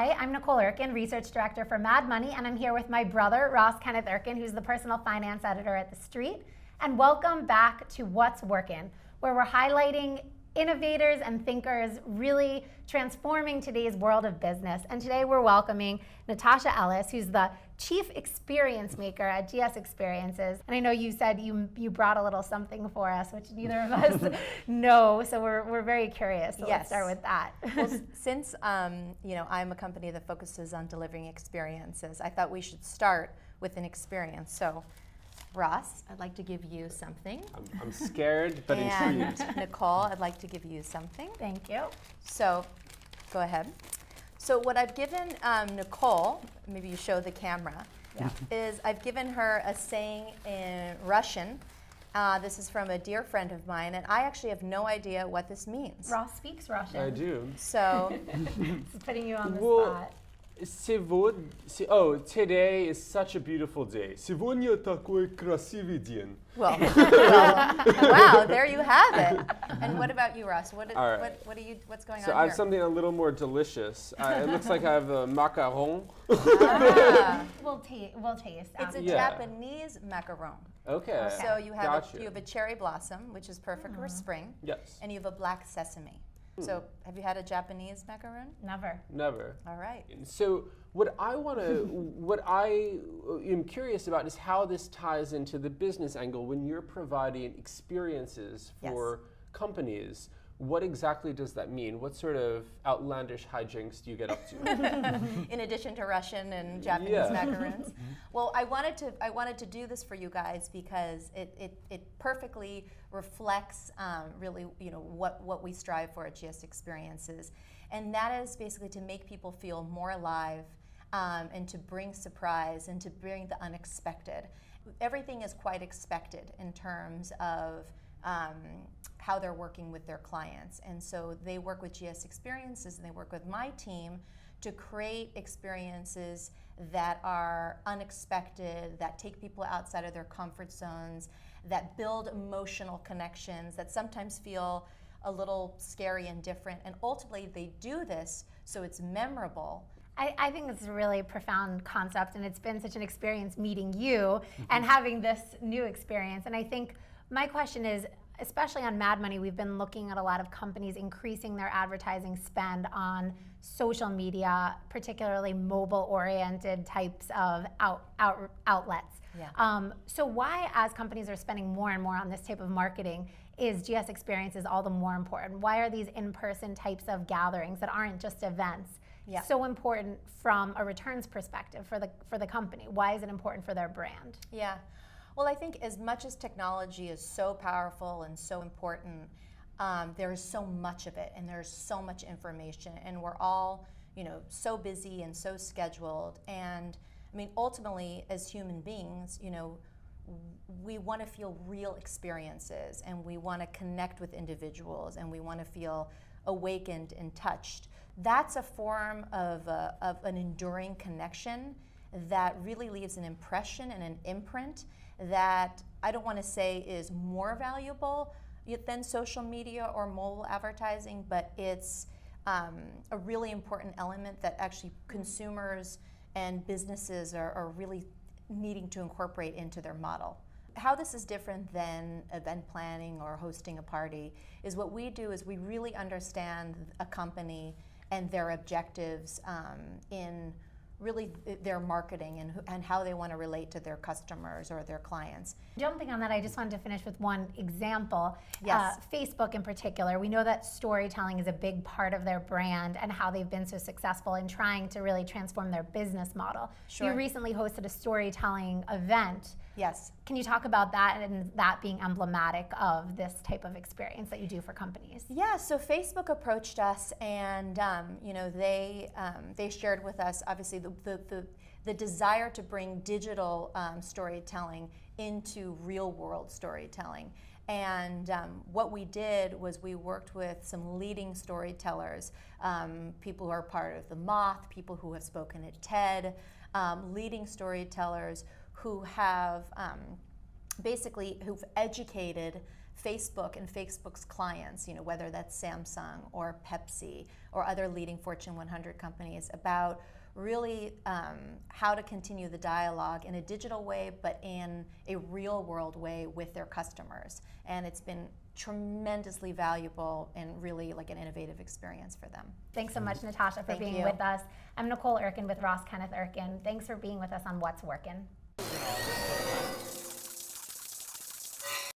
Hi, I'm Nicole wURKEN, Research Director for Mad Money, and I'm here with my brother, Ross Kenneth wURKEN, who's the Personal Finance Editor at The Street. And welcome back to What's wURKEN, where we're highlighting innovators and thinkers really transforming today's world of business. And today we're welcoming Natasha Ellis, who's the Chief Experience Maker at GS Experiences. And I know you said you brought a little something for us, which neither of us know, so we're very curious. So let's start with that. Well, since I'm a company that focuses on delivering experiences, I thought we should start with an experience. So Ross, I'd like to give you something. I'm scared, but intrigued. Nicole, I'd like to give you something. Thank you. So, go ahead. So what I've given Nicole, maybe you show the camera, is I've given her a saying in Russian. This is from a dear friend of mine, and I actually have no idea what this means. Ross speaks Russian. I do. So, this is putting you on the spot. Today is such a beautiful day. Сегодня такой красивый день. Well, wow, there you have it. And what about you, Ross? What's going on So I have here? something a little more delicious. It looks like I have a macaron. We'll taste. It's a Yeah. Japanese macaron. Okay. So you have Gotcha. you have a cherry blossom, which is perfect for spring, Yes. and you have a black sesame. So have you had a Japanese macaron? Never. Never. All right. So what I am curious about is how this ties into the business angle when you're providing experiences for companies. What exactly does that mean? What sort of outlandish hijinks do you get up to? In addition to Russian and Japanese macarons. Well, I wanted to do this for you guys because it perfectly reflects really what we strive for at GS Experiences, and that is basically to make people feel more alive and to bring surprise and to bring the unexpected. Everything is quite expected in terms of how they're working with their clients. And so they work with GS Experiences and they work with my team to create experiences that are unexpected, that take people outside of their comfort zones, that build emotional connections, that sometimes feel a little scary and different. And ultimately they do this so it's memorable. I think it's a really profound concept, and it's been such an experience meeting you and having this new experience. And I think my question is, especially on Mad Money, we've been looking at a lot of companies increasing their advertising spend on social media, particularly mobile-oriented types of outlets. Yeah. So why, as companies are spending more and more on this type of marketing, is GS Experiences all the more important? Why are these in-person types of gatherings that aren't just events so important from a returns perspective for the company? Why is it important for their brand? Yeah. Well, I think as much as technology is so powerful and so important, there is so much of it, and there's so much information, and we're all, so busy and so scheduled. And I mean, ultimately, as human beings, we want to feel real experiences, and we want to connect with individuals, and we want to feel awakened and touched. That's a form of an enduring connection that really leaves an impression and an imprint that I don't want to say is more valuable than social media or mobile advertising, but it's a really important element that actually consumers and businesses are really needing to incorporate into their model. How this is different than event planning or hosting a party is what we do is we really understand a company and their objectives in really their marketing and how they want to relate to their customers or their clients. Jumping on that, I just wanted to finish with one example. Yes. Facebook in particular, we know that storytelling is a big part of their brand and how they've been so successful in trying to really transform their business model. Sure. You recently hosted a storytelling event. Yes. Can you talk about that and that being emblematic of this type of experience that you do for companies? Yeah, so Facebook approached us, and they shared with us obviously the desire to bring digital storytelling into real world storytelling. And what we did was we worked with some leading storytellers, people who are part of the Moth, people who have spoken at TED, leading storytellers who have who've educated Facebook and Facebook's clients, whether that's Samsung or Pepsi or other leading Fortune 100 companies, about really how to continue the dialogue in a digital way, but in a real world way with their customers. And it's been tremendously valuable and really like an innovative experience for them. Thanks so much, Natasha, for being with us. I'm Nicole Erkin with Ross Kenneth Erkin. Thanks for being with us on What's Workin'.